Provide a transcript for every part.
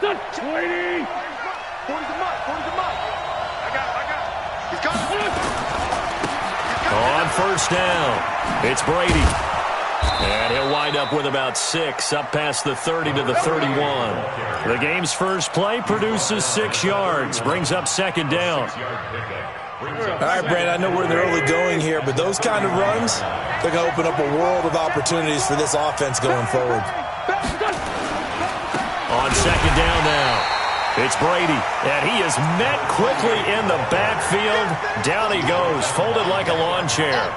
Waiting. 40 to mud. I got it. He's got it. On first down, it's Brady. And he'll wind up with about 6, up past the 30 to the 31. The game's first play produces 6 yards, brings up second down. All right, Brandon, I know we're in the early going here, but those kind of runs, they're going to open up a world of opportunities for this offense going forward. On second down now, it's Brady, and he is met quickly in the backfield. Down he goes, folded like a lawn chair.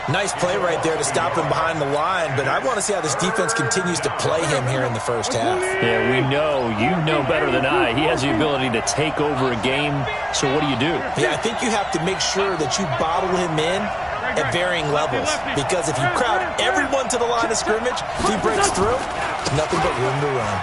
Nice play right there to stop him behind the line, but I want to see how this defense continues to play him here in the first half. Yeah, we know. You know better than I. He has the ability to take over a game, so what do you do? Yeah, I think you have to make sure that you bottle him in at varying levels, because if you crowd everyone to the line of scrimmage, if he breaks through, nothing but room to run.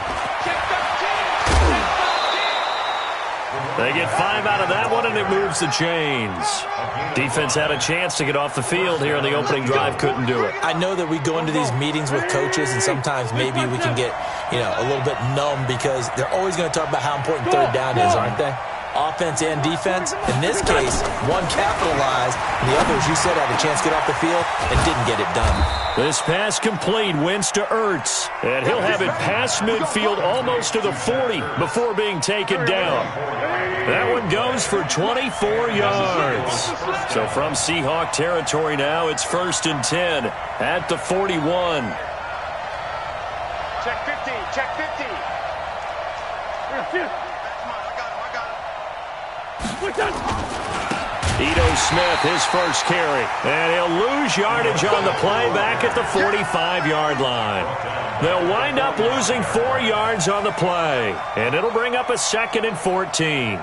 They get 5 out of that one, and it moves the chains. Defense had a chance to get off the field here on the opening drive, couldn't do it. I know that we go into these meetings with coaches, and sometimes maybe we can get, a little bit numb because they're always going to talk about how important third down is, aren't they? Offense and defense. In this case, one capitalized, and the others, you said, had a chance to get off the field and didn't get it done. This pass complete, wins to Ertz, and he'll have it past midfield almost to the 40 before being taken down. That one goes for 24 yards. So from Seahawk territory now, it's 1st and 10 at the 41. Check 50. Ito Smith, his first carry. And he'll lose yardage on the play back at the 45-yard line. They'll wind up losing 4 yards on the play. And it'll bring up a 2nd and 14.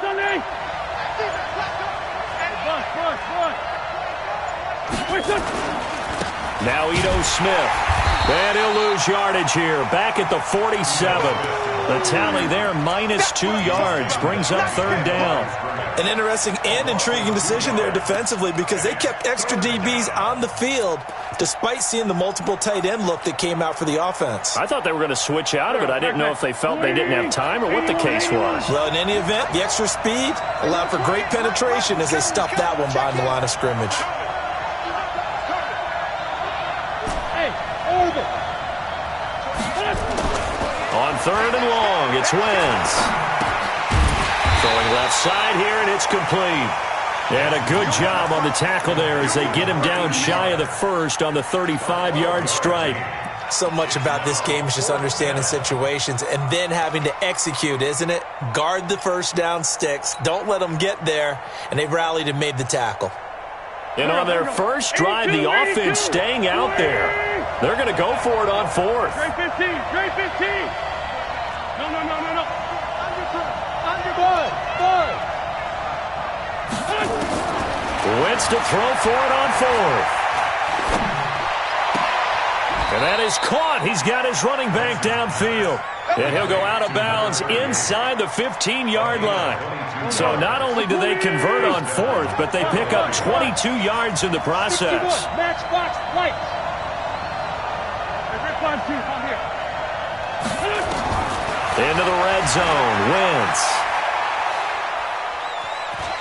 Sunday. Now Ito Smith. And he'll lose yardage here. Back at the 47. The tally there, -2 yards. Brings up 3rd down. An interesting and intriguing decision there defensively because they kept extra DBs on the field despite seeing the multiple tight end look that came out for the offense. I thought they were going to switch out of it. I didn't know if they felt they didn't have time or what the case was. Well, in any event, the extra speed allowed for great penetration as they stuffed that one behind the line of scrimmage. On 3rd and long, it's Wentz. Throwing left side here, and it's complete. And a good job on the tackle there as they get him down shy of the 1st on the 35-yard strike. So much about this game is just understanding situations and then having to execute, isn't it? Guard the first down sticks. Don't let them get there. And they rallied and made the tackle. And on their first drive, the offense staying out there. They're going to go for it on 4th. Straight 15. No. Underbud. Wentz to throw for it on 4th. And that is caught. He's got his running back downfield. And he'll go out of bounds inside the 15-yard line. So not only do they convert on 4th, but they pick up 22 yards in the process. Match box, white. Into the red zone. Wentz.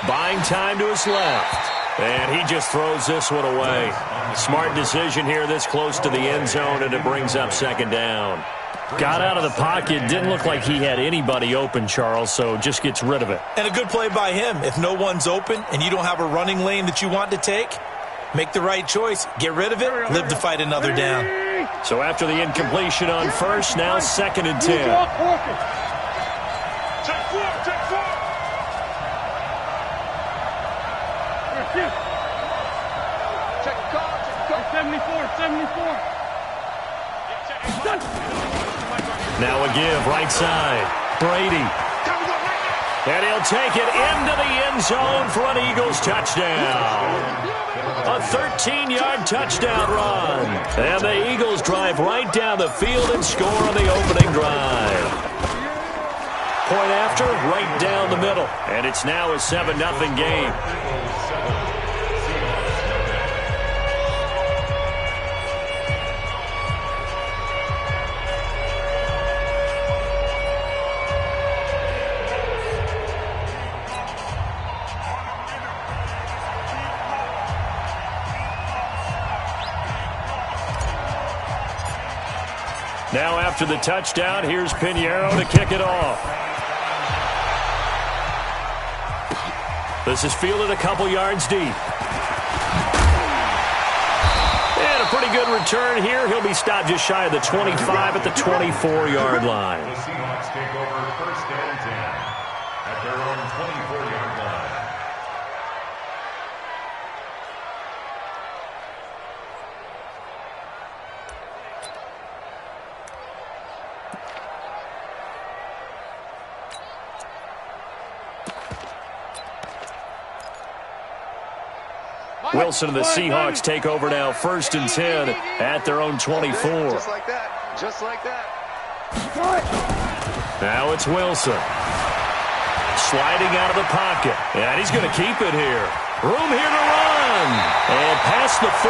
Buying time to his left. And he just throws this one away. Smart decision here this close to the end zone, and it brings up 2nd down. Got out of the pocket. Didn't look like he had anybody open, Charles, so just gets rid of it. And a good play by him. If no one's open and you don't have a running lane that you want to take, make the right choice. Get rid of it. Live to fight another down. So after the incompletion on 1st, now 2nd and 10. Check 4. Check car. 74. Now a give, right side. Brady. And he'll take it into the end zone for an Eagles touchdown. A 13-yard touchdown run. And the Eagles drive right down the field and score on the opening drive. Point after, right down the middle. And it's now a 7-0 game. Now after the touchdown, here's Pinheiro to kick it off. This is fielded a couple yards deep. And a pretty good return here. He'll be stopped just shy of the 25 at the 24-yard line. The Seahawks take over first and 10 at their own 24-yard line. Wilson and the Seahawks take over now, first and 10 at their own 24. Just like that. Just like that. Now it's Wilson. Sliding out of the pocket. And he's going to keep it here. Room here to run. And past the 40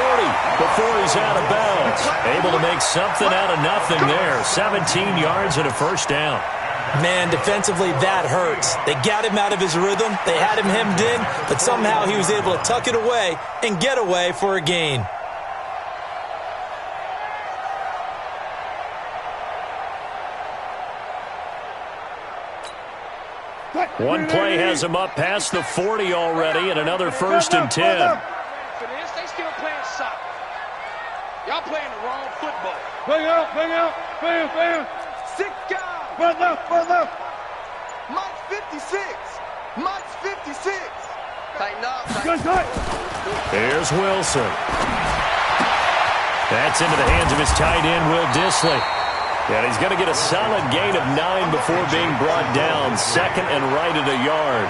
before he's out of bounds. Able to make something out of nothing there. 17 yards and a first down. Man, defensively, that hurts. They got him out of his rhythm. They had him hemmed in, but somehow he was able to tuck it away and get away for a gain. One play has him up past the 40 already, and another first and 10. They still playing soccer. Y'all playing the wrong football. Bang out, bam. 6 guys. Run left. Mike's 56. Mike's 56. Tighten up. Good tight. Here's Wilson. That's into the hands of his tight end, Will Dissly. And he's going to get a solid gain of 9 before being brought down. Second and right at a yard.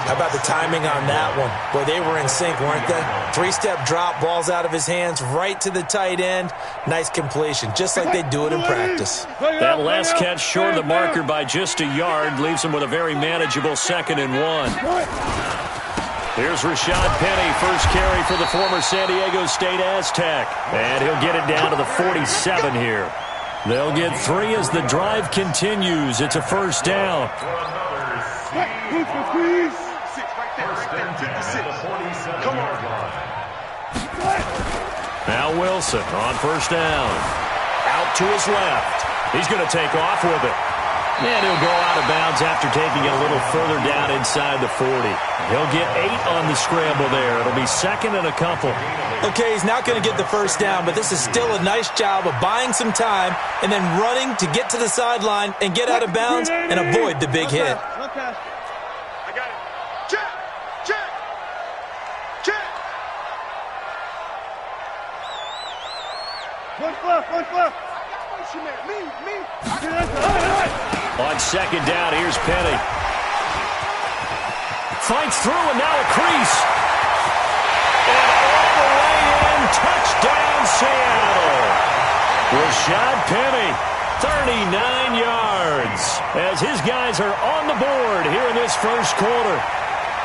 How about the timing on that one? Boy, they were in sync, weren't they? 3-step drop, balls out of his hands, right to the tight end. Nice completion, just like they do it in practice. That last catch short of the marker by just a yard leaves him with a very manageable 2nd and 1. Here's Rashad Penny, first carry for the former San Diego State Aztec. And he'll get it down to the 47 here. They'll get 3 as the drive continues. It's a first down. Now Wilson on first down. Out to his left. He's going to take off with it. And he'll go out of bounds after taking it a little further down inside the 40. He'll get 8 on the scramble there. It'll be second and a couple. Okay, he's not going to get the first down, but this is still a nice job of buying some time and then running to get to the sideline and get out of bounds and avoid the big hit. I got it. Check. One left. Me. On second down, here's Penny. Fights through, and now a crease. And all the way in, touchdown Seattle. Rashad Penny, 39 yards, as his guys are on the board here in this first quarter.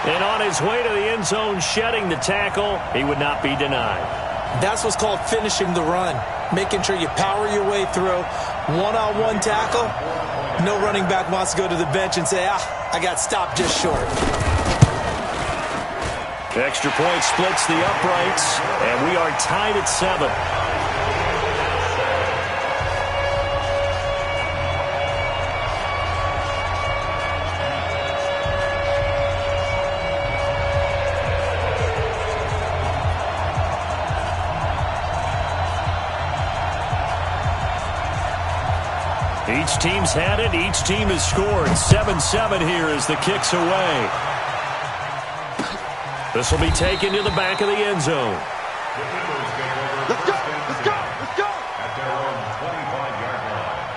And on his way to the end zone, shedding the tackle, he would not be denied. That's what's called finishing the run, making sure you power your way through. One-on-one tackle, no running back wants to go to the bench and say, I got stopped just short. Extra point splits the uprights, and we are tied at 7. Each team's had it. Each team has scored. 7-7 here as the kick's away. This will be taken to the back of the end zone. Let's go. At their own 25-yard line.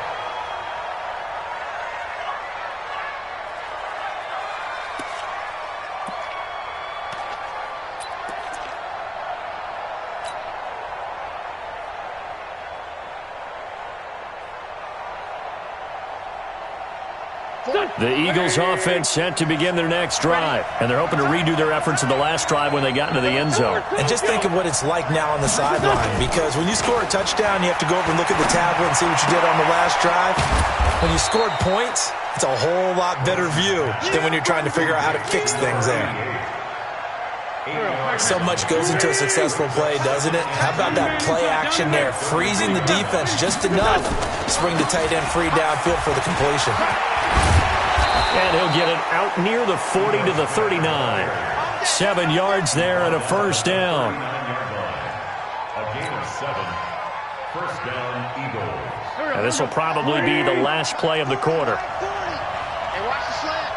The Eagles offense set to begin their next drive, and they're hoping to redo their efforts in the last drive when they got into the end zone. And just think of what it's like now on the sideline, because when you score a touchdown, you have to go over and look at the tablet and see what you did on the last drive. When you scored points, it's a whole lot better view than when you're trying to figure out how to fix things there. So much goes into a successful play, doesn't it? How about that play action there, freezing the defense just enough to bring the tight end free downfield for the completion. And he'll get it out near the 40 to the 39. 7 yards there and a first down. A gain of 7. First down, Eagles. And this will probably be the last play of the quarter. And watch the slant.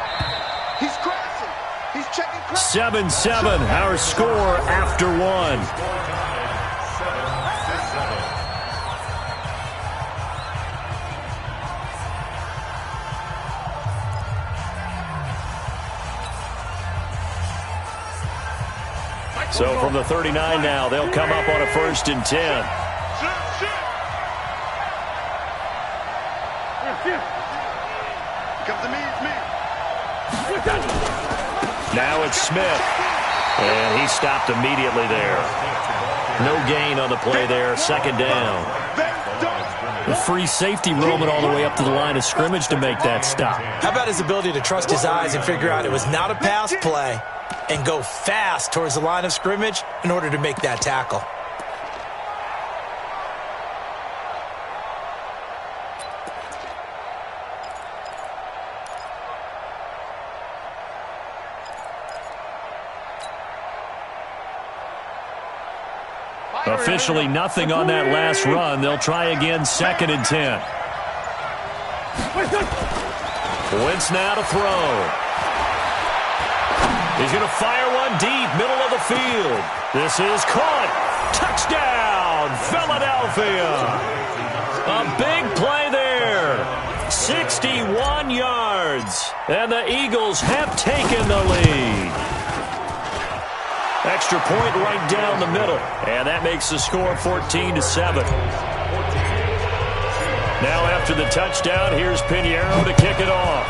He's crossing. He's checking crossing. 7-7, our score after 1. So from the 39 now, they'll come up on a 1st and 10. Come to me, it's me. Now it's Smith. And he stopped immediately there. No gain on the play there. 2nd down. The free safety roaming all the way up to the line of scrimmage to make that stop. How about his ability to trust his eyes and figure out it was not a pass play and go fast towards the line of scrimmage in order to make that tackle? Officially nothing on that last run. They'll try again, 2nd and 10. Wentz now to throw. He's going to fire one deep, middle of the field. This is caught. Touchdown, Philadelphia. A big play there. 61 yards. And the Eagles have taken the lead. Extra point right down the middle. And that makes the score 14-7. Now after the touchdown, here's Pinheiro to kick it off.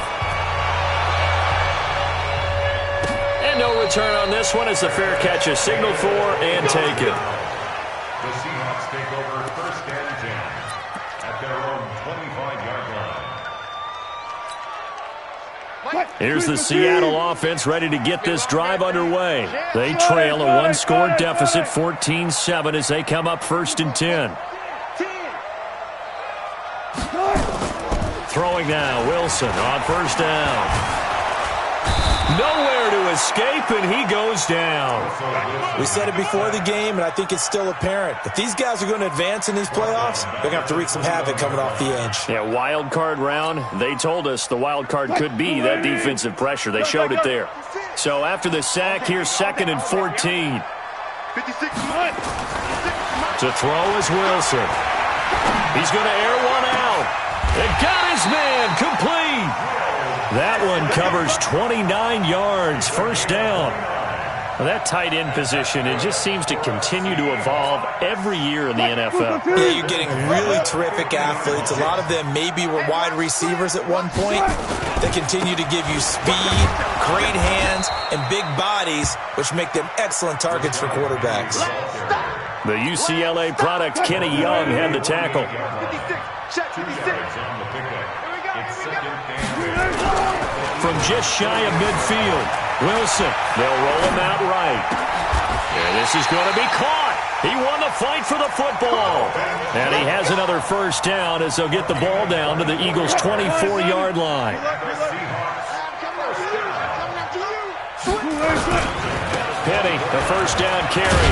And no return on this one as the fair catch is signaled for and taken. The Seahawks take over 1st and 10 at their own 25-yard line. Here's the Seattle offense ready to get this drive underway. They trail a 1-score deficit, 14-7, as they come up 1st and 10. Throwing now, Wilson on 1st down. Nowhere to escape, and he goes down. We said it before the game, and I think it's still apparent. If these guys are going to advance in these playoffs, they're going to have to wreak some havoc coming off the edge. Yeah, wild card round. They told us the wild card could be that defensive pressure. They showed it there. So after the sack, here's 2nd and 14. 56. To throw is Wilson. He's going to air one out. It got his man complete. That one covers 29 yards. 1st down. Well, that tight end position, it just seems to continue to evolve every year in the NFL. Yeah, you're getting really terrific athletes. A lot of them maybe were wide receivers at one point. They continue to give you speed, great hands, and big bodies, which make them excellent targets for quarterbacks. The UCLA product, Kenny Young, had the tackle. 56. Check 56. From just shy of midfield, Wilson, they'll roll him out right. And this is going to be caught. He won the fight for the football. And he has another 1st down as they'll get the ball down to the Eagles' 24-yard line. Penny, the 1st down carry.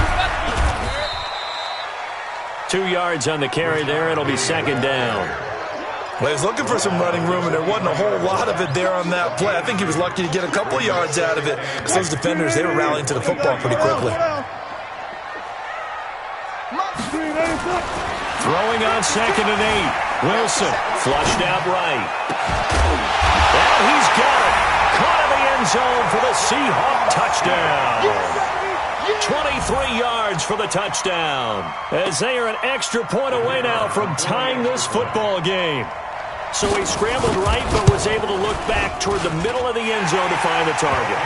2 yards on the carry there. It'll be 2nd down. Well, he was looking for some running room, and there wasn't a whole lot of it there on that play. I think he was lucky to get a couple yards out of it because those defenders, they were rallying to the football pretty quickly. Throwing on 2nd and 8. Wilson flushed out right. And he's got it. Caught in the end zone for the Seahawk touchdown. 23 yards for the touchdown. As they are an extra point away now from tying this football game. So he scrambled right but was able to look back toward the middle of the end zone to find the target.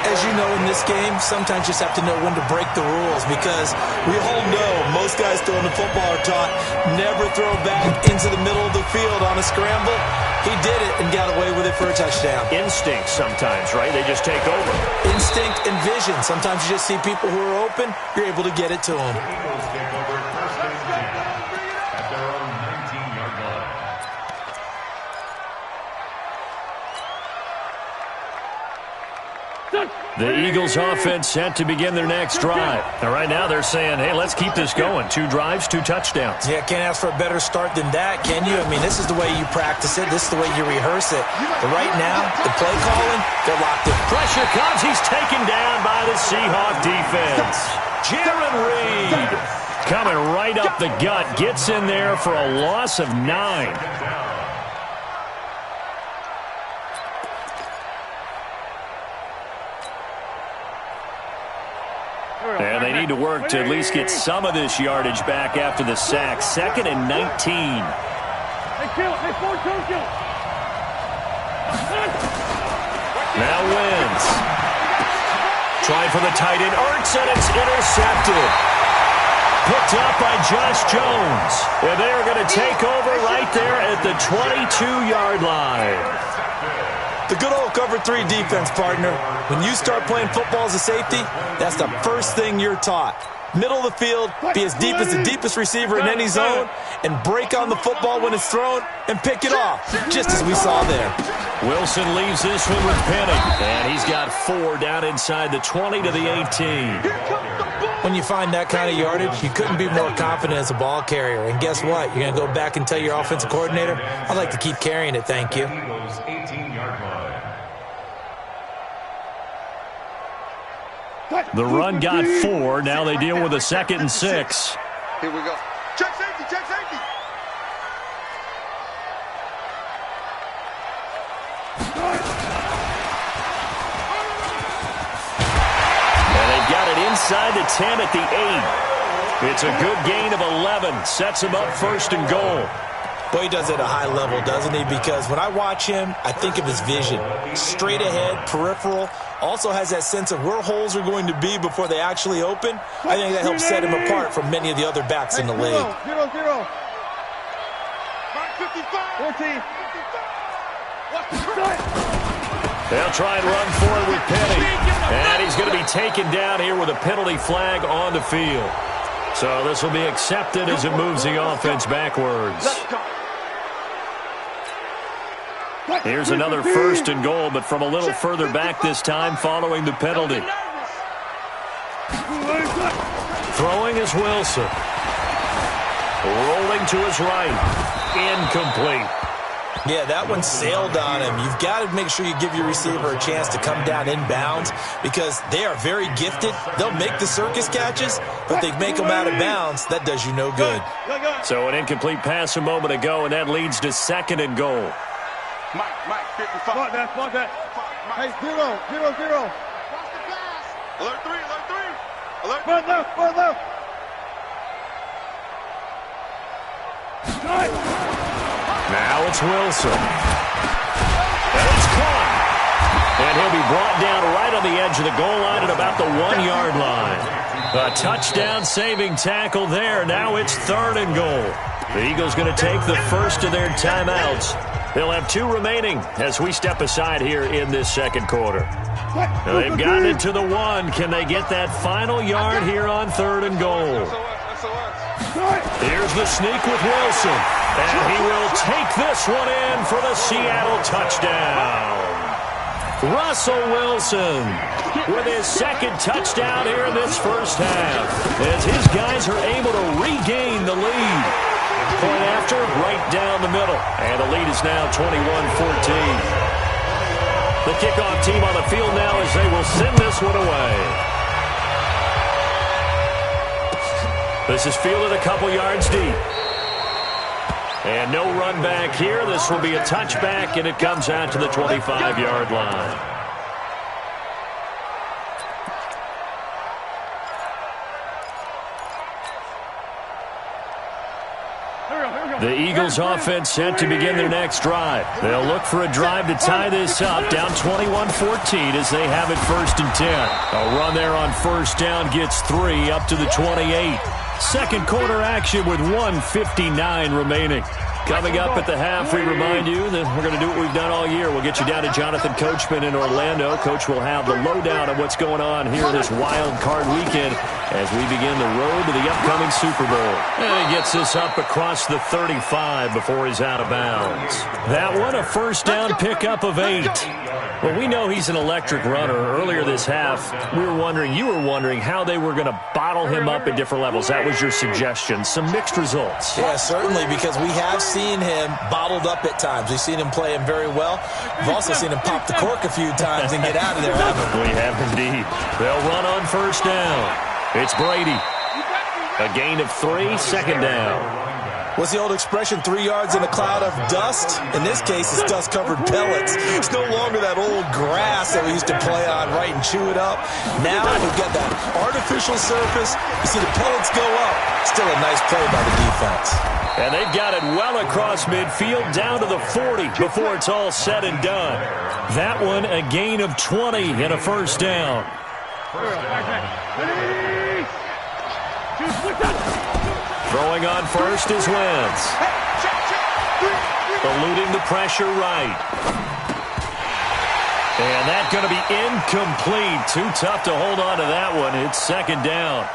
As you know, in this game, sometimes you just have to know when to break the rules because we all know most guys throwing the football are taught never throw back into the middle of the field on a scramble. He did it and got away with it for a touchdown. Instinct sometimes, right? They just take over. Instinct and vision. Sometimes you just see people who are open, you're able to get it to them. Eagles take over first and 10 at their own 19-yard line. The Eagles offense set to begin their next drive. Now, right now they're saying, hey, let's keep this going. 2 drives, 2 touchdowns. Yeah, can't ask for a better start than that, can you? I mean, this is the way you practice it. This is the way you rehearse it. But right now, the play calling, they're locked in. Pressure comes. He's taken down by the Seahawk defense. Jaron Reed coming right up the gut. Gets in there for a loss of 9. And they need to work to at least get some of this yardage back after the sack. 2nd and 19. Hey, kill it. Hey, Ford, kill it. Now wins. Trying for the tight end. Ertz, and it's intercepted. Picked up by Josh Jones. And they are going to take over right there at the 22-yard line. The good old cover 3 defense, partner. When you start playing football as a safety, that's the first thing you're taught. Middle of the field, be as deep as the deepest receiver in any zone, and break on the football when it's thrown and pick it off, just as we saw there. Wilson leaves this one with Penny, and he's got 4 down inside the 20 to the 18. When you find that kind of yardage, you couldn't be more confident as a ball carrier. And guess what? You're going to go back and tell your offensive coordinator, I'd like to keep carrying it, thank you. Eagles 18-yard line. The run got 4. Now they deal with a 2nd and 6. Here we go. Check safety, check safety. And they've got it inside the 10 at the 8. It's a good gain of 11. Sets them up 1st and goal. Boy, he does it at a high level, doesn't he? Because when I watch him, I think of his vision. Straight ahead, peripheral. Also has that sense of where holes are going to be before they actually open. I think that helps set him apart from many of the other backs in the league. 0-0. 14. They'll try and run for it with Penny. And he's going to be taken down here with a penalty flag on the field. So this will be accepted as it moves the offense backwards. Here's another 1st and goal, but from a little further back this time following the penalty. Throwing is Wilson. Rolling to his right. Incomplete. Yeah, that one sailed on him. You've got to make sure you give your receiver a chance to come down inbounds because they are very gifted. They'll make the circus catches, but they make them out of bounds. That does you no good. So an incomplete pass a moment ago, and that leads to 2nd and goal. Mike, 55. Spot that. Hey, 0-0. Alert 3, alert 3. Alert. Far left. Now it's Wilson. And it's caught. And he'll be brought down right on the edge of the goal line at about the 1-yard line. A touchdown-saving tackle there. Now it's 3rd and goal. The Eagles going to take the first of their timeouts. They'll have 2 remaining as we step aside here in this 2nd quarter. Now they've gotten it to the 1. Can they get that final yard here on 3rd and goal? Here's the sneak with Wilson. And he will take this one in for the Seattle touchdown. Russell Wilson with his 2nd touchdown here in this first half as his guys are able to regain the lead. Point after, right down the middle. And the lead is now 21-14. The kickoff team on the field now as they will send this one away. This is fielded a couple yards deep. And no run back here. This will be a touchback, and it comes out to the 25-yard line. Here we go. The Eagles offense set to begin their next drive. They'll look for a drive to tie this up, down 21-14 as they have it 1st and 10. A run there on 1st down gets 3 up to the 28. Second quarter action with 1:59 remaining. Coming up at the half, we remind you that we're going to do what we've done all year. We'll get you down to Jonathan Coachman in Orlando. Coach will have the lowdown of what's going on here this wild card weekend as we begin the road to the upcoming Super Bowl. And he gets this up across the 35 before he's out of bounds. That one, a 1st down pickup of 8. Well, we know he's an electric runner. Earlier this half, you were wondering how they were going to bottle him up at different levels. That was your suggestion. Some mixed results. Yeah, certainly, because we have seen him bottled up at times. We've seen him play him very well. We've also seen him pop the cork a few times and get out of there, haven't we? We have indeed. They'll run on 1st down. It's Brady. A gain of 3, 2nd down. What's the old expression, 3 yards in a cloud of dust? In this case, it's dust-covered pellets. It's no longer that old grass that we used to play on, right, and chew it up. Now we've got that artificial surface. You see the pellets go up. Still a nice play by the defense. And they've got it well across midfield, down to the 40 before it's all said and done. That one, a gain of 20 and a 1st down. Throwing on 1st is Wentz. Eluding the pressure right. And that's going to be incomplete. Too tough to hold on to that one. It's 2nd down.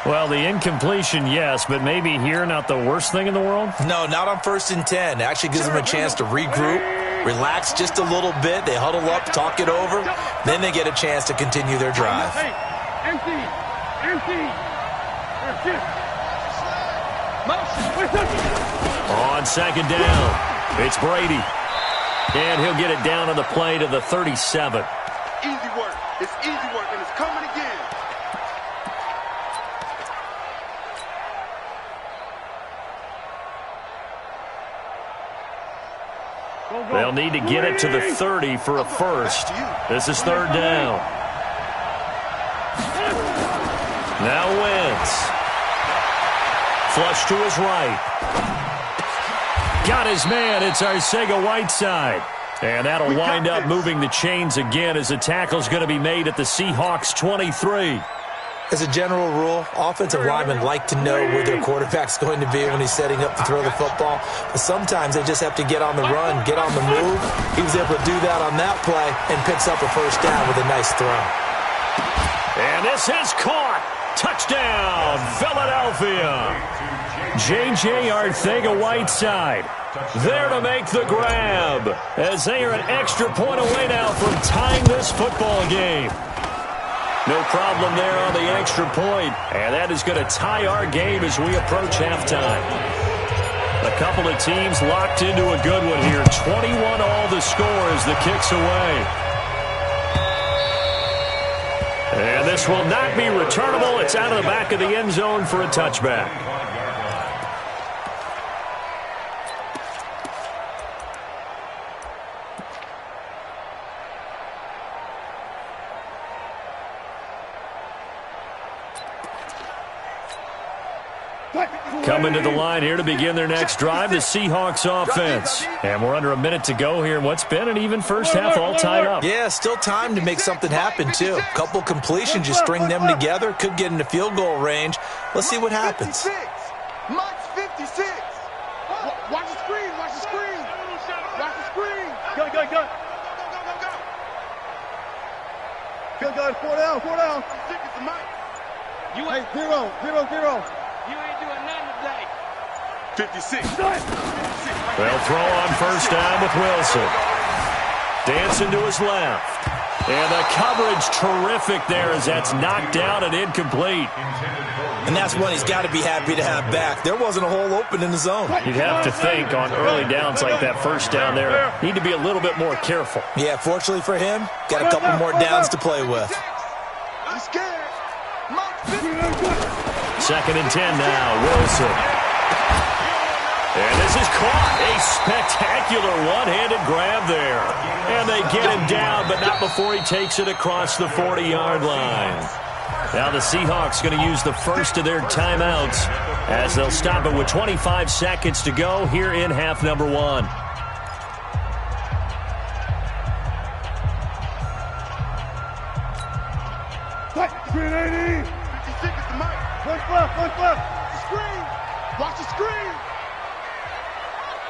Well, the incompletion, yes, but maybe here not the worst thing in the world? No, not on 1st and 10. It actually gives them a chance to regroup, relax just a little bit. They huddle up, talk it over. Then they get a chance to continue their drive. Empty. On 2nd down, it's Brady. And he'll get it down on the play to the 37. Easy work. It's easy work, and it's coming again. They'll need to get it to the 30 for a 1st. This is 3rd down. Now Wentz. Flush to his right. Got his man. It's Arcega-Whiteside. And that'll wind up moving the chains again as the tackle's going to be made at the Seahawks 23. As a general rule, offensive linemen like to know where their quarterback's going to be when he's setting up to throw the football. But sometimes they just have to get on the run, get on the move. He was able to do that on that play and picks up a 1st down with a nice throw. And this is caught. Touchdown, Philadelphia. J.J. Arcega-Whiteside there to make the grab as they are an extra point away now from tying this football game. No problem there on the extra point, and that is going to tie our game as we approach halftime. A couple of teams locked into a good one here. 21 all the score as the kick's away. And this will not be returnable. It's out of the back of the end zone for a touchback. Coming to the line here to begin their next drive, the Seahawks offense. And we're under a minute to go here in what's been an even first half, all tied up. Yeah, still time to make something happen, too. A couple completions, you string them together, could get into field goal range. Let's see what happens. Mike's 56. Watch the screen. Watch the screen. Watch the screen. Go. Good. 4 down. Stick it to Mike. Hey, 0. You ain't doing nothing today. 56. They'll throw on 1st down with Wilson. Dancing to his left. And the coverage terrific there as that's knocked down and incomplete. And that's one he's got to be happy to have back. There wasn't a hole open in the zone. You'd have to think on early downs like that 1st down there, need to be a little bit more careful. Yeah, fortunately for him, got a couple more downs to play with. I'm scared. Mike's 50. 2nd and 10 now, Wilson. And this is caught. A spectacular one-handed grab there. And they get him down, but not before he takes it across the 40-yard line. Now the Seahawks going to use the first of their timeouts as they'll stop it with 25 seconds to go here in half number 1. Screen 80. 56 is the mic. One left. The screen. Watch the screen.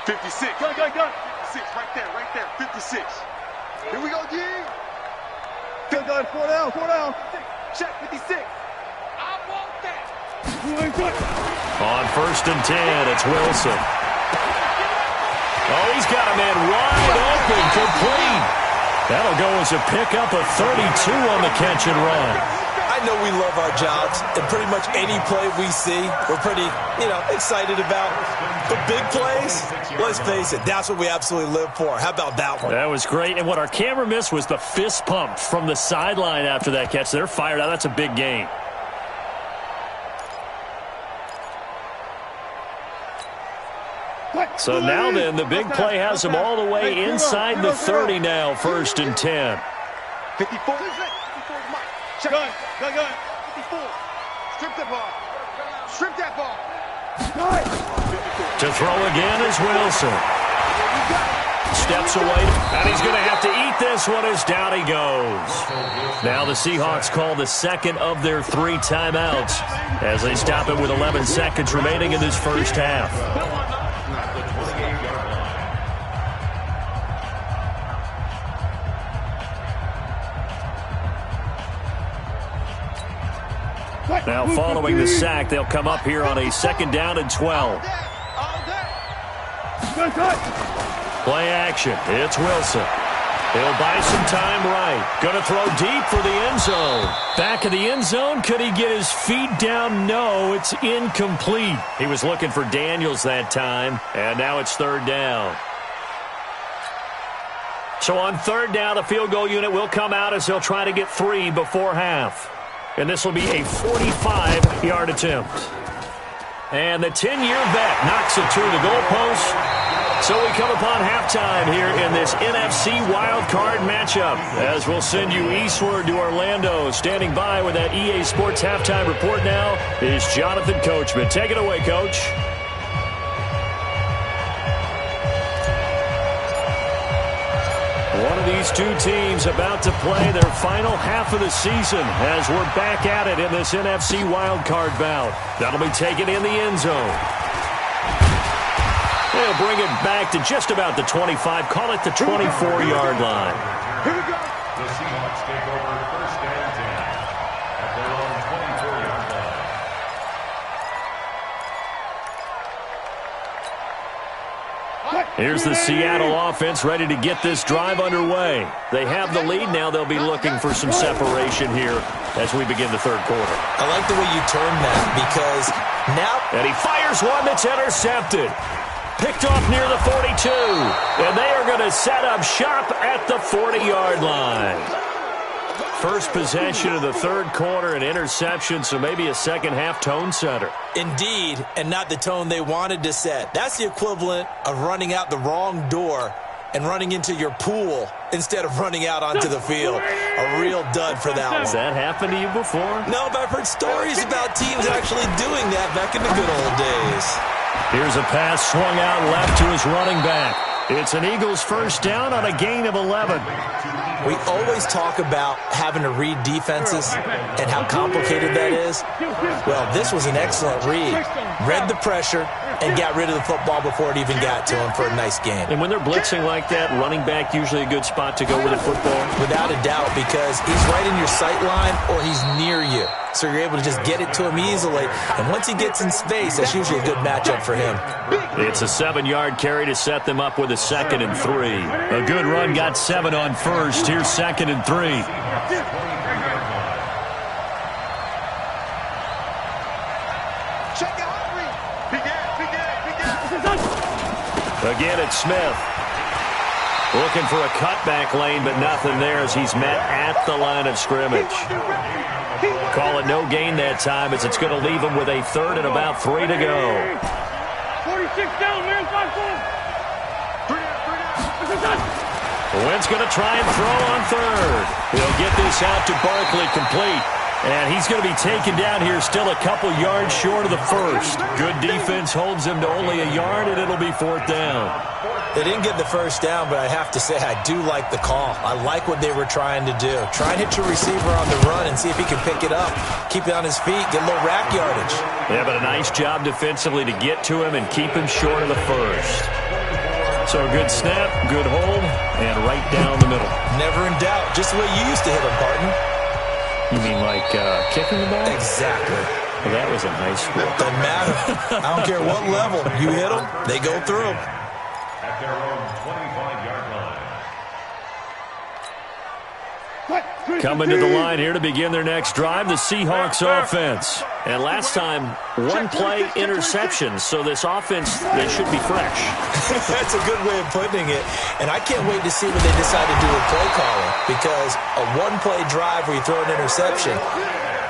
56. Go. 56, right there. 56. Here we go, D. Go. 4 down. Check 56. I want that. On first and 10, it's Wilson. Oh, he's got a man wide open, complete. That'll go as a pickup of 32 on the catch and run. I know we love our jobs, and pretty much any play we see, we're pretty, excited about. The big plays, let's face it, that's what we absolutely live for. How about that one? That was great, and what our camera missed was the fist pump from the sideline after that catch. They're fired out. That's a big gain. So now then, the big play has them all the way inside the 30 now, first and 10. 54. 54 is Mike. Check. Go. 54. Strip that ball. To throw again is Wilson. Steps away, and he's going to have to eat this one as down he goes. Now the Seahawks call the second of their 3 timeouts as they stop it with 11 seconds remaining in this first half. Now following the sack, they'll come up here on a 2nd down and 12. Play action. It's Wilson. He'll buy some time right. Going to throw deep for the end zone. Back of the end zone. Could he get his feet down? No, it's incomplete. He was looking for Daniels that time, and now it's 3rd down. So on 3rd down, the field goal unit will come out as they'll try to get 3 before half. And this will be a 45-yard attempt. And the 10-year vet knocks it to the goalpost. So we come upon halftime here in this NFC wildcard matchup. As we'll send you eastward to Orlando. Standing by with that EA Sports halftime report now is Jonathan Coachman. Take it away, Coach. One of these two teams about to play their final half of the season as we're back at it in this NFC wildcard bout. That'll be taken in the end zone. They'll bring it back to just about the 25, call it the 24-yard line. Here we go. The Seahawks take over first and 10 at their own 24-yard line. Here's the Seattle offense ready to get this drive underway. They have the lead. Now they'll be looking for some separation here as we begin the 3rd quarter. I like the way you turned that because now... And he fires one that's intercepted. Picked off near the 42. And they are going to set up shop at the 40-yard line. First possession of the 3rd quarter, an interception, so maybe a second-half tone setter. Indeed, and not the tone they wanted to set. That's the equivalent of running out the wrong door and running into your pool instead of running out onto the field. A real dud for that one. Has that happened to you before? No, but I've heard stories about teams actually doing that back in the good old days. Here's a pass swung out left to his running back. It's an Eagles first down on a gain of 11. We always talk about having to read defenses and how complicated that is. Well, this was an excellent read. Read the pressure and got rid of the football before it even got to him for a nice game. And when they're blitzing like that, running back usually a good spot to go with the football? Without a doubt, because he's right in your sight line or he's near you. So you're able to just get it to him easily. And once he gets in space, that's usually a good matchup for him. It's a 7-yard carry to set them up with a 2nd and 3. A good run got 7 on first. Here's 2nd and 3. Check out Henry. Big Again, it's Smith. Looking for a cutback lane, but nothing there as he's met at the line of scrimmage. Call it no gain that time as it's going to leave him with a 3rd and about 3 to go. 46 down, man. 5-4. Wentz going to try and throw on 3rd. He'll get this out to Barkley complete. And he's going to be taken down here still a couple yards short of the first. Good defense holds him to only a yard, and it'll be 4th down. They didn't get the first down, but I have to say I do like the call. I like what they were trying to do. Try and hit your receiver on the run and see if he can pick it up. Keep it on his feet, get a little rack yardage. Yeah, but a nice job defensively to get to him and keep him short of the first. So a good snap, good hold, and right down the middle. Never in doubt. Just the way you used to hit him, partner. You mean like kicking the ball? Exactly. Well, that was in high school. Doesn't matter. I don't care what level. You hit them, they go through. At their own 25-yard line. Coming to the line here to begin their next drive, the Seahawks offense. And last time, one play interception, so this offense, they should be fresh. That's a good way of putting it. And I can't wait to see what they decide to do with play calling, because a one-play drive where you throw an interception,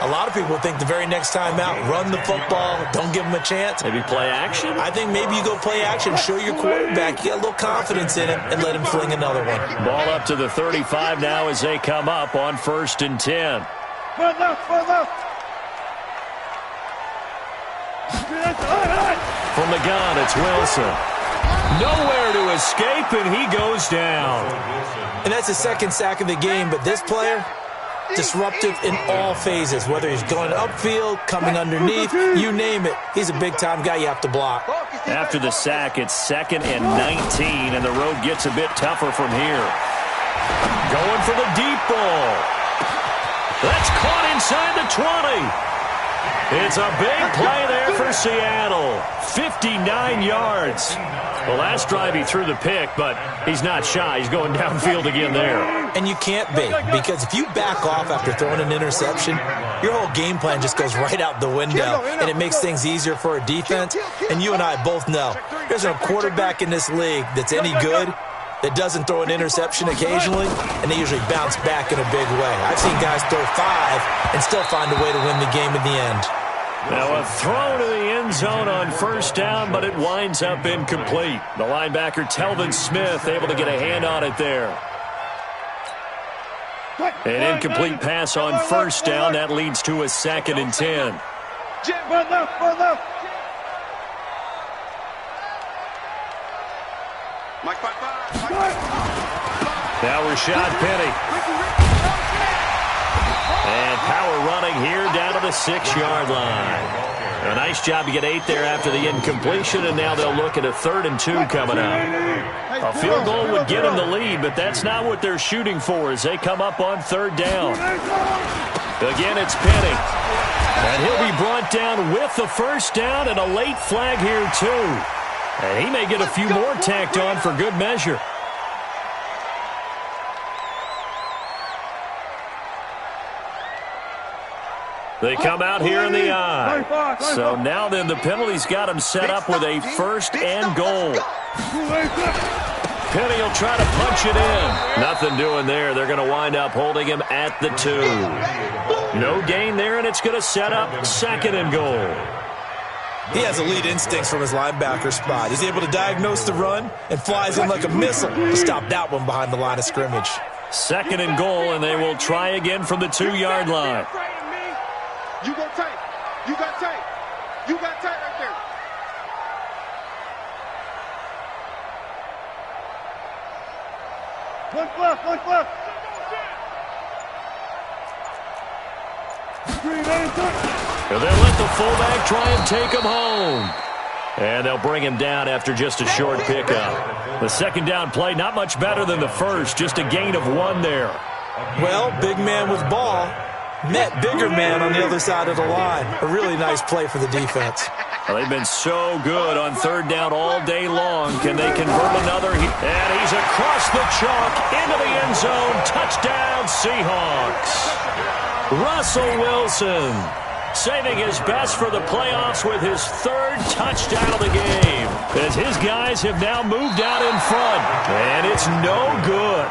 a lot of people think the very next time out, run the football, don't give them a chance. Maybe play action? I think maybe you go play action, show your quarterback, you get a little confidence in him, and let him fling another one. Ball up to the 35 now as they come up on 1st and 10. Run left, run left. From the gun, it's Wilson. Nowhere to escape, and he goes down. And that's the second sack of the game, but this player, disruptive in all phases, whether he's going upfield, coming underneath, you name it. He's a big-time guy you have to block. After the sack, it's 2nd and 19, and the road gets a bit tougher from here. Going for the deep ball. That's caught inside the 20. It's a big play there for Seattle. 59 yards. The last drive he threw the pick, but he's not shy. He's going downfield again there. And you can't be, because if you back off after throwing an interception, your whole game plan just goes right out the window, and it makes things easier for a defense. And you and I both know there's no quarterback in this league that's any good that doesn't throw an interception occasionally, and they usually bounce back in a big way. I've seen guys throw 5 and still find a way to win the game in the end. Now a throw to the end zone on 1st down, but it winds up incomplete. The linebacker, Telvin Smith, able to get a hand on it there. An incomplete pass on 1st down. That leads to a 2nd and 10. Run left, run left. Mike, 5-5. Now Rashad Penny. And power running here down to the 6-yard line. A nice job to get 8 there after the incompletion, and now they'll look at a 3rd and 2 coming up. A field goal would get them the lead, but that's not what they're shooting for as they come up on 3rd down. Again, it's Penny. And he'll be brought down with the 1st down and a late flag here, too. And he may get a few more tacked on for good measure. They come out here in the I. So now then the penalty's got him set up with a 1st and goal. Penny will try to punch it in. Nothing doing there. They're going to wind up holding him at the 2. No gain there, and it's going to set up 2nd and goal. He has elite instincts from his linebacker spot. He's able to diagnose the run and flies in like a missile to stop that one behind the line of scrimmage. 2nd and goal, and they will try again from the 2-yard line. You go tight. You got tight. You got tight right there. One left, one left. And they'll let the fullback try and take him home. And they'll bring him down after just a short pickup. The 2nd down play, not much better than the first, just a gain of 1 there. Well, big man with ball met bigger man on the other side of the line. A really nice play for the defense. Well, they've been so good on 3rd down all day long. Can they convert another? And he's across the chalk into the end zone. Touchdown, Seahawks. Russell Wilson saving his best for the playoffs with his 3rd touchdown of the game, as his guys have now moved out in front. And it's no good.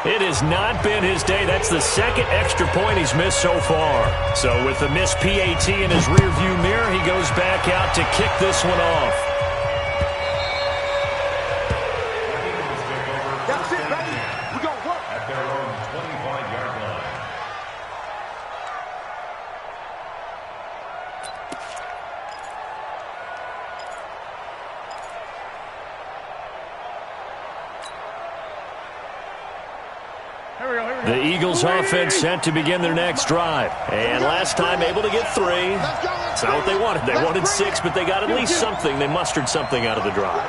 It has not been his day. That's the 2nd extra point he's missed so far. So with the missed PAT in his rearview mirror, he goes back out to kick this one off. That's it, baby. We're going to work. At their own 25-yard line. The Eagles offense set to begin their next drive. And last time able to get 3. It's not what they wanted. They wanted 6, but they got at least something. They mustered something out of the drive.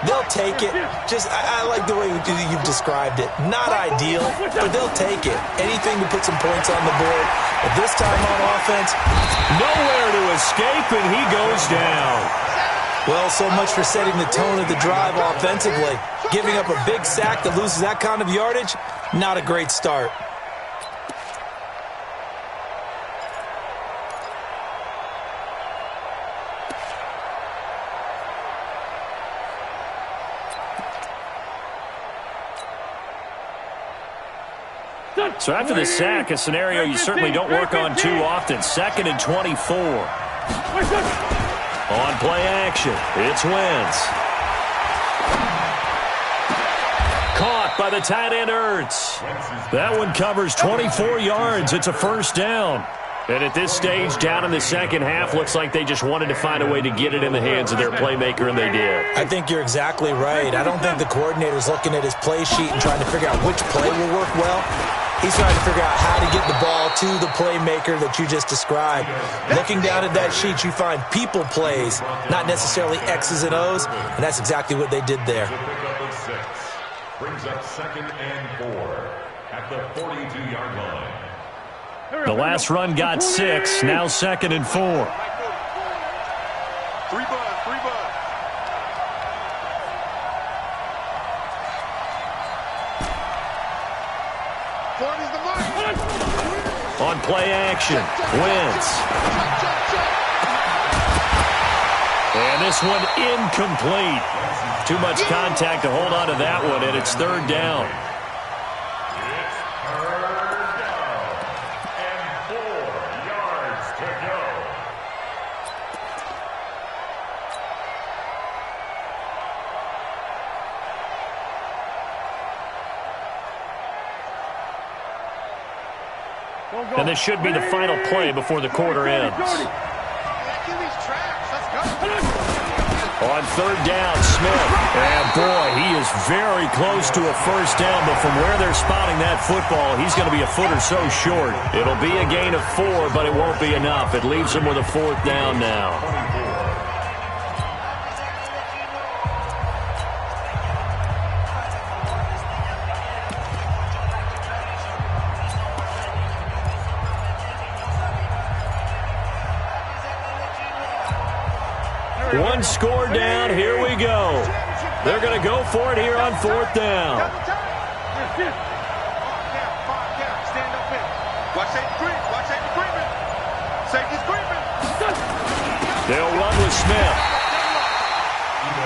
They'll take it. I like the way you've described it. Not ideal, but they'll take it. Anything to put some points on the board. But this time on offense, nowhere to escape, and he goes down. Well, so much for setting the tone of the drive offensively. Giving up a big sack that loses that kind of yardage, not a great start. So after the sack, a scenario you certainly don't work on too often. 2nd and 24. On play action, it's Wentz. Caught by the tight end Ertz. That one covers 24 yards. It's a first down. And at this stage, down in the second half, looks like they just wanted to find a way to get it in the hands of their playmaker, and they did. I think you're exactly right. I don't think the coordinator's looking at his play sheet and trying to figure out which play will work well. He's trying to figure out how to get the ball to the playmaker that you just described. Looking down at that sheet, you find people plays, not necessarily X's and O's, and that's exactly what they did there. Brings up 2nd and 4 at the 42-yard line. The last run got 6, now 2nd and 4. 3 bud, 3 bud. On play action, Wentz. And this one incomplete. Too much contact to hold on to that one, and it's 3rd down. It's 3rd down and 4 yards to go. And this should be the final play before the quarter ends. On 3rd down, Smith. And boy, he is very close to a first down, but from where they're spotting that football, he's going to be a foot or so short. It'll be a gain of 4, but it won't be enough. It leaves him with a 4th down now. One score down, here we go. They're going to go for it here on 4th down. Stand up in. Watch safety creep. Watch safety creeping. Safety's creeping. They'll run with Smith.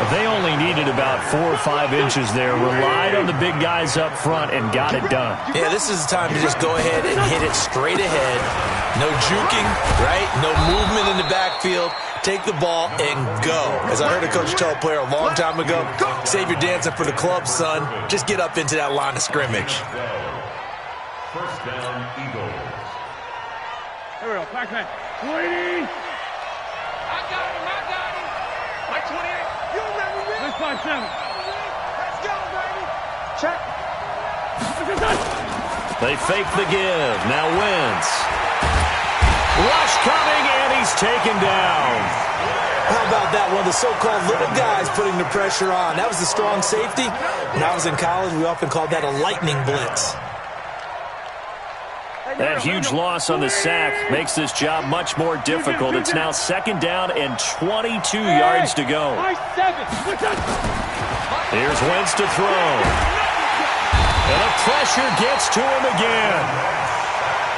They only needed about 4 or 5 inches there. Relied on the big guys up front and got it done. Yeah, this is the time to just go ahead and hit it straight ahead. No juking, right? No movement in the backfield. Take the ball and go. As I heard a coach tell a player a long time ago, save your dancing for the club, son. Just get up into that line of scrimmage. First down, Eagles. Here we go. Back man. 20. I got him. Like 28. You remember me? Let's 5-7. Let's go, baby. Check. They fake the give. Now Wentz. Rush coming, and he's taken down. How about that? One of the so-called little guys putting the pressure on. That was the strong safety. When I was in college, we often called that a lightning blitz. That huge loss on the sack makes this job much more difficult. It's now 2nd down and 22 yards to go. Here's Wentz to throw. And the pressure gets to him again.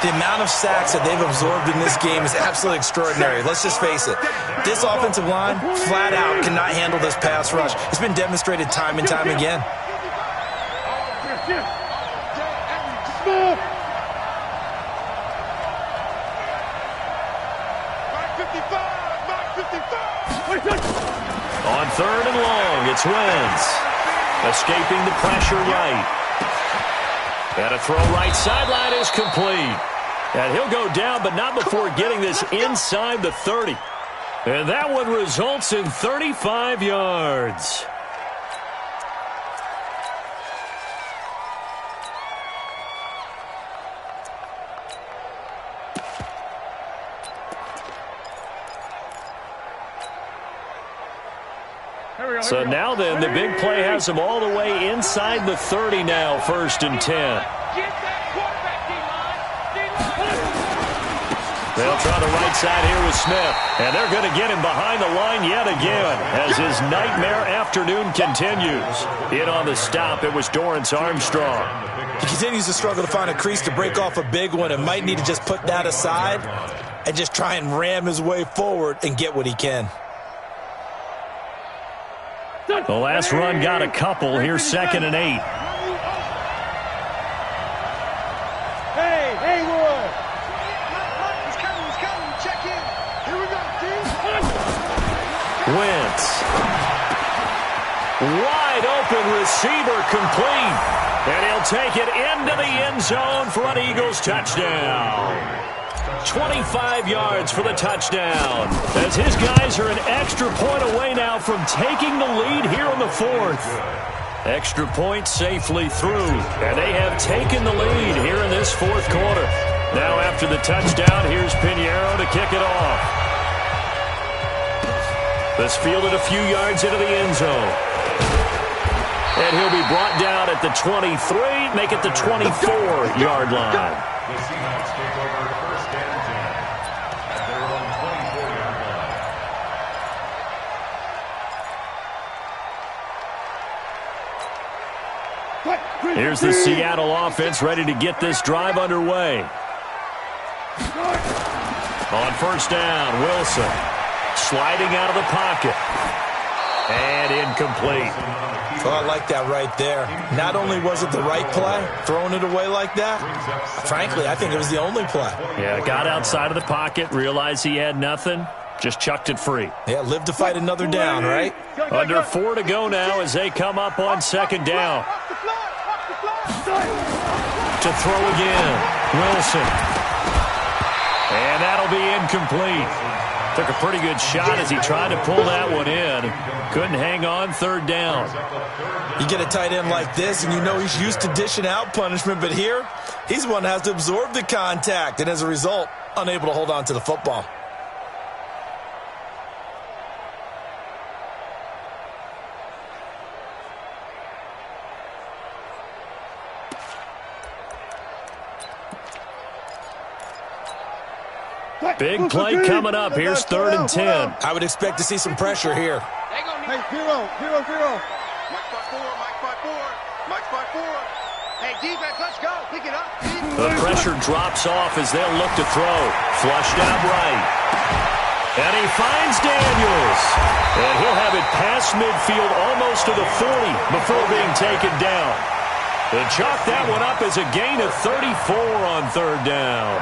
The amount of sacks that they've absorbed in this game is absolutely extraordinary. Let's just face it. This offensive line, flat out, cannot handle this pass rush. It's been demonstrated time and time again. On 3rd and long, it's Wentz. Escaping the pressure right. And a throw right sideline is complete. And he'll go down, but not before getting this inside the 30. And that one results in 35 yards. So now then, the big play has them all the way inside the 30 now, 1st and 10. They'll try the right side here with Smith. And they're going to get him behind the line yet again as his nightmare afternoon continues. In on the stop, it was Dorrance Armstrong. He continues to struggle to find a crease to break off a big one and might need to just put that aside and just try and ram his way forward and get what he can. The last run got a couple. Here's 2nd and 8. Hey, Wood. He's coming. Check in. Here we go, team. Wentz. Wide open receiver complete. And he'll take it into the end zone for an Eagles touchdown. 25 yards for the touchdown. As his guys are an extra point away now from taking the lead here in the 4th. Extra point safely through. And they have taken the lead here in this 4th quarter. Now after the touchdown, here's Pinheiro to kick it off. This fielded a few yards into the end zone. And he'll be brought down at the 23, make it the 24-yard line. The Seahawks take over 1st and 10 at their own 24-yard line. Here's the Seattle offense ready to get this drive underway. On 1st down, Wilson sliding out of the pocket. And incomplete. Oh, I like that right there. Not only was it the right play, throwing it away like that, frankly, I think it was the only play. Yeah, got outside of the pocket, realized he had nothing, just chucked it free. Yeah, live to fight another down, right? Under 4 to go now as they come up on 2nd down. To throw again, Wilson. And that'll be incomplete. Took a pretty good shot as he tried to pull that one in. Couldn't hang on 3rd down. You get a tight end like this, and you know he's used to dishing out punishment, but here, he's the one that has to absorb the contact, and as a result, unable to hold on to the football. Big play coming up. Here's 3rd and 10. I would expect to see some pressure here. Hey, 0. Mike's by 4. Mike's by 4. Hey, defense, let's go. Pick it up. The pressure drops off as they'll look to throw. Flushed out right. And he finds Daniels. And he'll have it past midfield almost to the 40 before being taken down. They chalk that one up as a gain of 34 on 3rd down.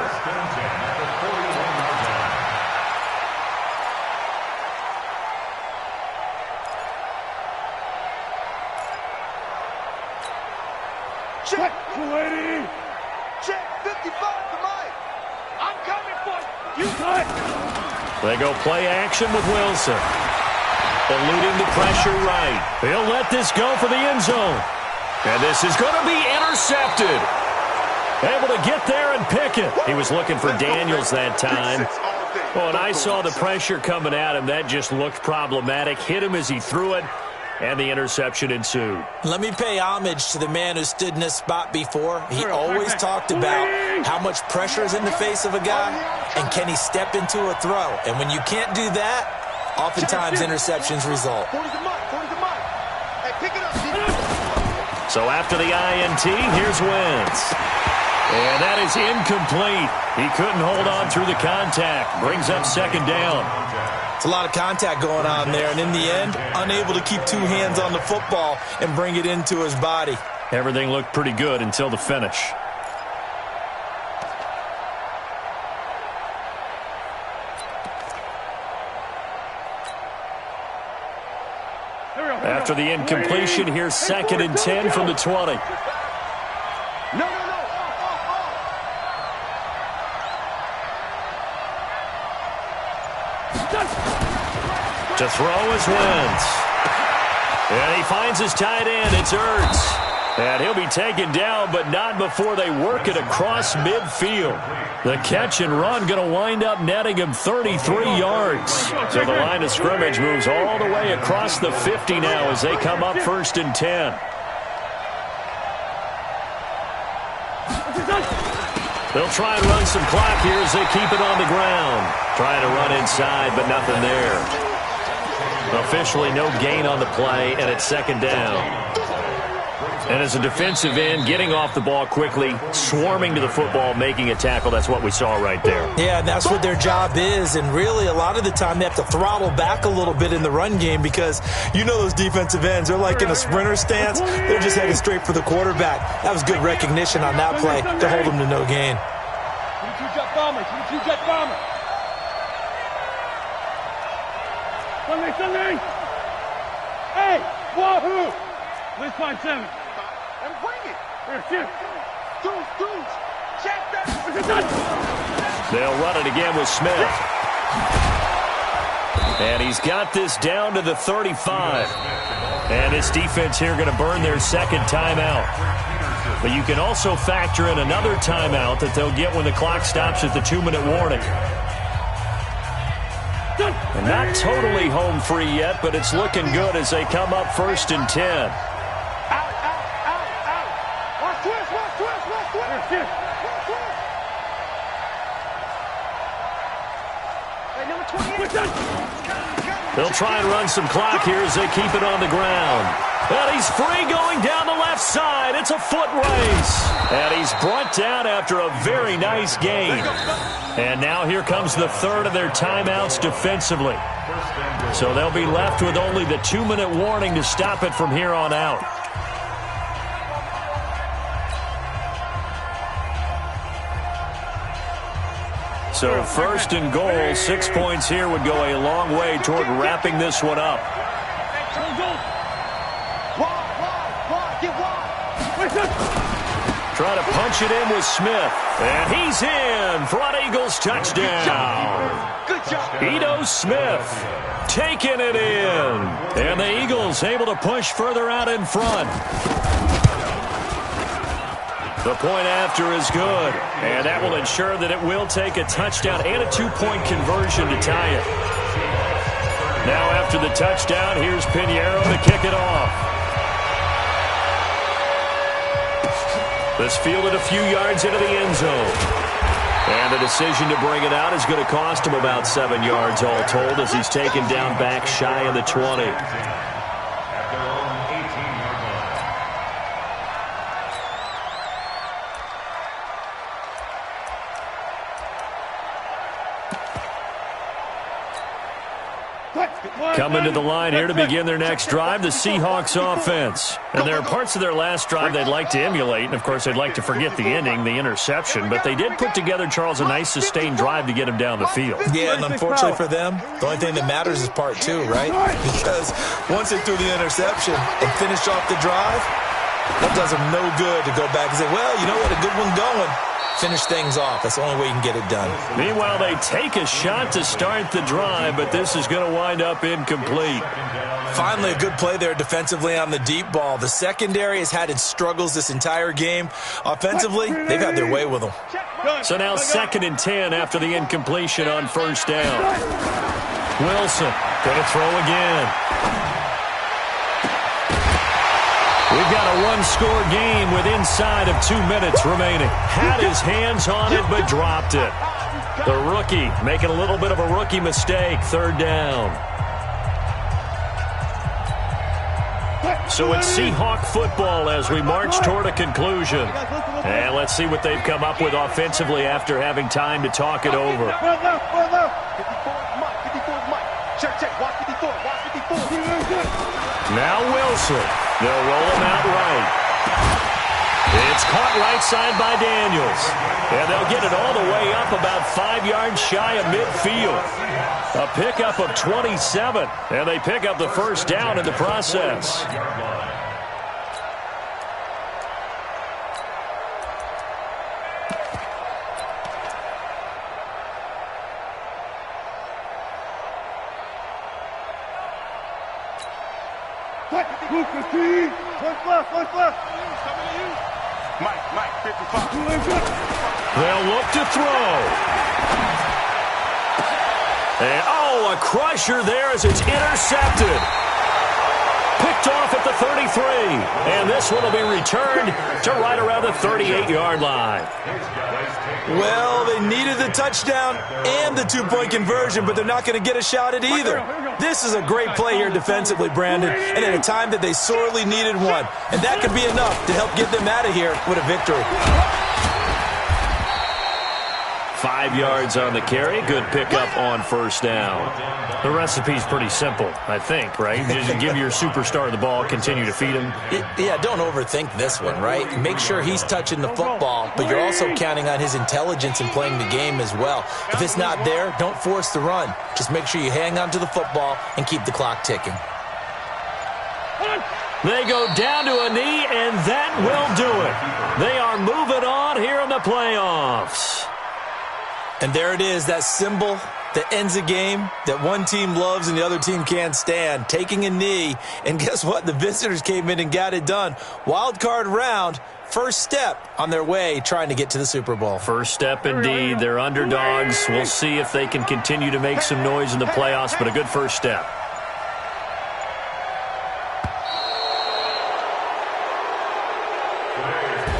Check, lady. Check 55 to Mike. I'm coming for you. They go play action with Wilson. Eluding the pressure right. He'll let this go for the end zone. And this is going to be intercepted. Able to get there and pick it. He was looking for Daniels that time. Well, and I saw the pressure coming at him. That just looked problematic. Hit him as he threw it, and the interception ensued. Let me pay homage to the man who stood in this spot before. He always talked about how much pressure is in the face of a guy, and can he step into a throw. And when you can't do that, oftentimes interceptions result. 40 to Mike. Hey, pick it up. So after the INT, here's Wentz. And that is incomplete. He couldn't hold on through the contact. Brings up 2nd down. It's a lot of contact going on there, and in the end, unable to keep 2 hands on the football and bring it into his body. Everything looked pretty good until the finish. After the incompletion, here's 2nd and 10 from the 20. No. To throw is Wentz. And he finds his tight end. It's Ertz. And he'll be taken down, but not before they work it across midfield. The catch and run going to wind up netting him 33 yards. So the line of scrimmage moves all the way across the 50 now as they come up 1st and 10. They'll try and run some clock here as they keep it on the ground. Trying to run inside, but nothing there. Officially no gain on the play, and it's 2nd down. And as a defensive end, getting off the ball quickly, swarming to the football, making a tackle, that's what we saw right there. Yeah, and that's what their job is. And really, a lot of the time, they have to throttle back a little bit in the run game because you know those defensive ends, they're like in a sprinter stance. They're just heading straight for the quarterback. That was good recognition on that play to hold them to no gain. 22-jet bomber, 22-jet bomber. Sunday. Hey, wahoo! Let's find 7. And bring it. Here, shift. Dudes, check that. They'll run it again with Smith. And he's got this down to the 35. And this defense here going to burn their 2nd timeout. But you can also factor in another timeout that they'll get when the clock stops at the 2-minute warning. And not totally home free yet, but it's looking good as they come up 1st and 10. They'll try and run some clock here as they keep it on the ground. And he's free going down the left side. It's a foot race. And he's brought down after a very nice gain. And now here comes the 3rd of their timeouts defensively. So they'll be left with only the 2-minute warning to stop it from here on out. So 1st and goal, 6 points here would go a long way toward wrapping this one up. Trying to punch it in with Smith. And he's in for an Eagles touchdown. Good job. Ito Smith taking it in. And the Eagles able to push further out in front. The point after is good, and that will ensure that it will take a touchdown and a 2-point conversion to tie it. Now after the touchdown, here's Pinheiro to kick it off. This fielded a few yards into the end zone. And the decision to bring it out is going to cost him about 7 yards all told as he's taken down back shy of the 20. Coming to the line here to begin their next drive, the Seahawks offense. And there are parts of their last drive they'd like to emulate, and of course they'd like to forget the ending, the interception, but they did put together, Charles, a nice sustained drive to get him down the field. Yeah, and unfortunately for them, the only thing that matters is part 2, right? Because once they threw the interception and finished off the drive, that does them no good to go back and say, well, you know what, a good one going. Finish things off. That's the only way you can get it done. Meanwhile, they take a shot to start the drive, but this is going to wind up incomplete. Finally, a good play there defensively on the deep ball. The secondary has had its struggles this entire game. Offensively, they've had their way with them. So now 2nd and 10 after the incompletion on 1st down. Wilson going to throw again. We've got a one-score game with inside of 2 minutes remaining. Had his hands on it, but dropped it. The rookie making a little bit of a rookie mistake, 3rd down. So it's Seahawk football as we march toward a conclusion. And let's see what they've come up with offensively after having time to talk it over. Now Wilson. They'll roll him out right. It's caught right side by Daniels. And they'll get it all the way up about 5 yards shy of midfield. A pickup of 27. And they pick up the 1st down in the process. Left. Mike, 55. They'll look to throw. And, oh, a crusher there as it's intercepted. Picked off at the 33. And this one will be returned to right around the 38-yard line. Well, they needed the touchdown and the two-point conversion, but they're not going to get a shot at either. This is a great play here defensively, Brandon, and at a time that they sorely needed one. And that could be enough to help get them out of here with a victory. 5 yards on the carry. Good pickup on first down. The recipe's pretty simple, I think, right? Just give your superstar the ball, continue to feed him. Yeah, don't overthink this one, right? Make sure he's touching the football, but you're also counting on his intelligence in playing the game as well. If it's not there, don't force the run. Just make sure you hang on to the football and keep the clock ticking. They go down to a knee, and that will do it. They are moving on here in the playoffs. And there it is, that symbol that ends a game that one team loves and the other team can't stand, taking a knee. And guess what? The visitors came in and got it done. Wild card round, first step on their way trying to get to the Super Bowl. First step indeed. They're underdogs. We'll see if they can continue to make some noise in the playoffs, but a good first step.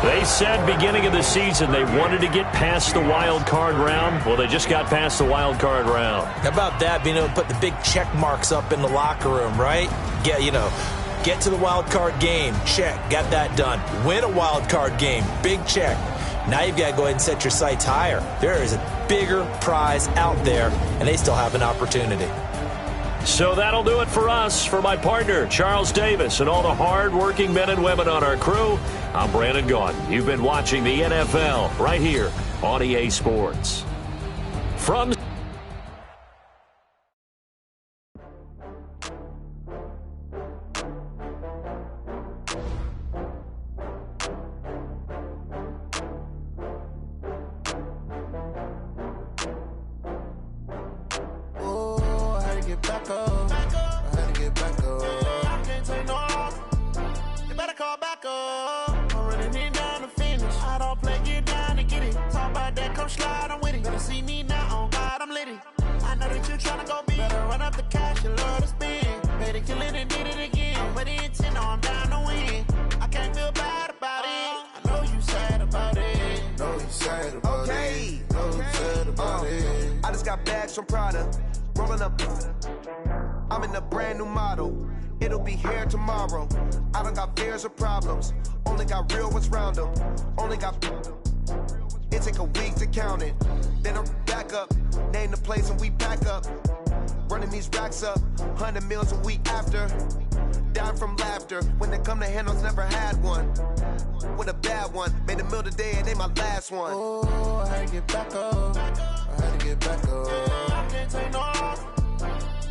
They said beginning of the season they wanted to get past the wild card round. Well, they just got past the wild card round. How about that, being able to put the big check marks up in the locker room, right? Get to the wild card game, check, got that done. Win a wild card game, big check. Now you've got to go ahead and set your sights higher. There is a bigger prize out there, and they still have an opportunity. So that'll do it for us. For my partner, Charles Davis, and all the hard-working men and women on our crew, I'm Brandon Gaudin. You've been watching the NFL right here on EA Sports. From from Prada, rolling up. I'm in a brand new model. It'll be here tomorrow. I don't got fears or problems. Only got real ones round them. Only got. It take a week to count it. Then I'm back up. Name the place and we pack up. Running these racks up. 100 meals a week after. Down from laughter. When they come to handles, never had one. With a bad one. Made a meal today and they my last one. Oh, I had to get back up. I had to get back up. I can't take no off.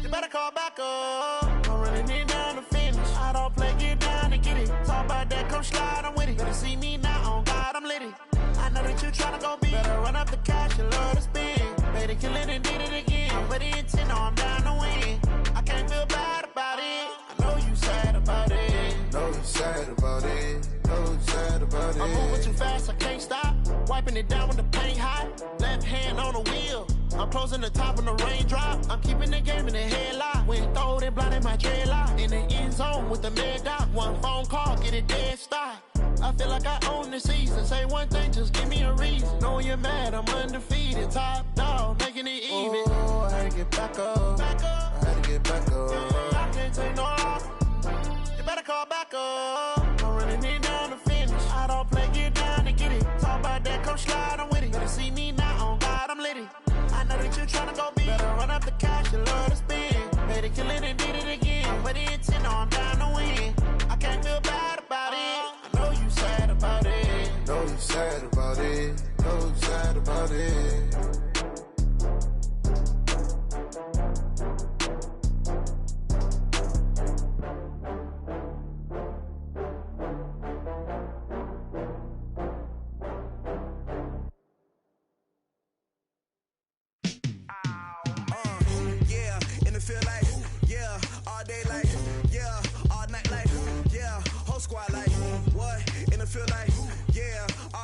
You better call back up. I'm running it down to finish. I don't play, get down and get it. Talk about that, come slide, I'm with it. Better see me now, on God, I'm litty. I know that you tryna go big. Better run up the cash, you love to spin. Better kill it and did it again. I'm with the intent, no, I'm down to win. I can't feel bad about it. I know you sad about it. Know you sad about it. Know you sad about it. I'm moving too fast, I can't stop. Wiping it down when the paint hot. Left hand on the wheel. I'm closing the top when the raindrop. I'm keeping the game in the headlock. When throw it, blinding my dreadlock. In the end zone with the mad dot. One phone call, get it dead stop. I feel like I own the season. Say one thing, just give me a reason. Knowing you're mad, I'm undefeated. Top dog, making it even. Oh, I had to get back up. I had to get back up. I can't take no off. You better call back up. I'm running it down to finish. I don't play, get down and get it. Talk about that, come slide, I'm with it. Better see me now, on God, I'm litty. I know that you tryna go big. Better run up the cash, you love to spin. Better kill it and did it again. I'm with the intent, no, I'm down to win. I can't feel bad about it. I know you sad about it. Know you sad about it. Know you sad about it. Feel like, yeah, all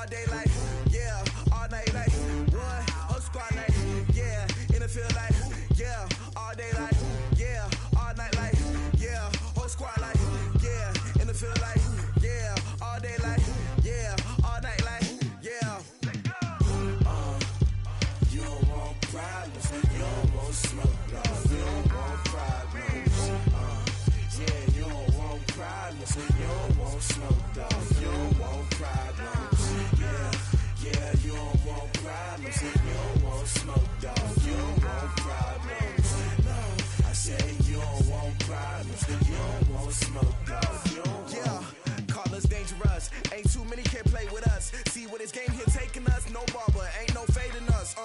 more smoke goes. Yeah, call us dangerous. Ain't too many can play with us. See where this game here taking us. No barber, ain't no fading us.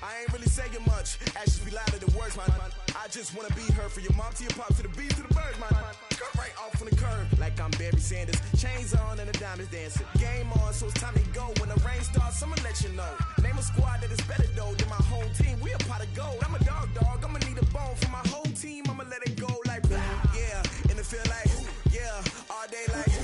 I ain't really saying much. Actions be louder than words, man. I just wanna be heard from your mom to your pop to the beat to the birds, man. Cut right off on the curb like I'm Barry Sanders. Chains on and the diamonds dancing. Game on, so it's time to go. When the rain starts, I'ma let you know. Name a squad that is better though than my whole team. We a pot of gold. I'm a dog. I'ma need a bone for my whole team. I'ma let it go like yeah, and it feel like yeah, all day like.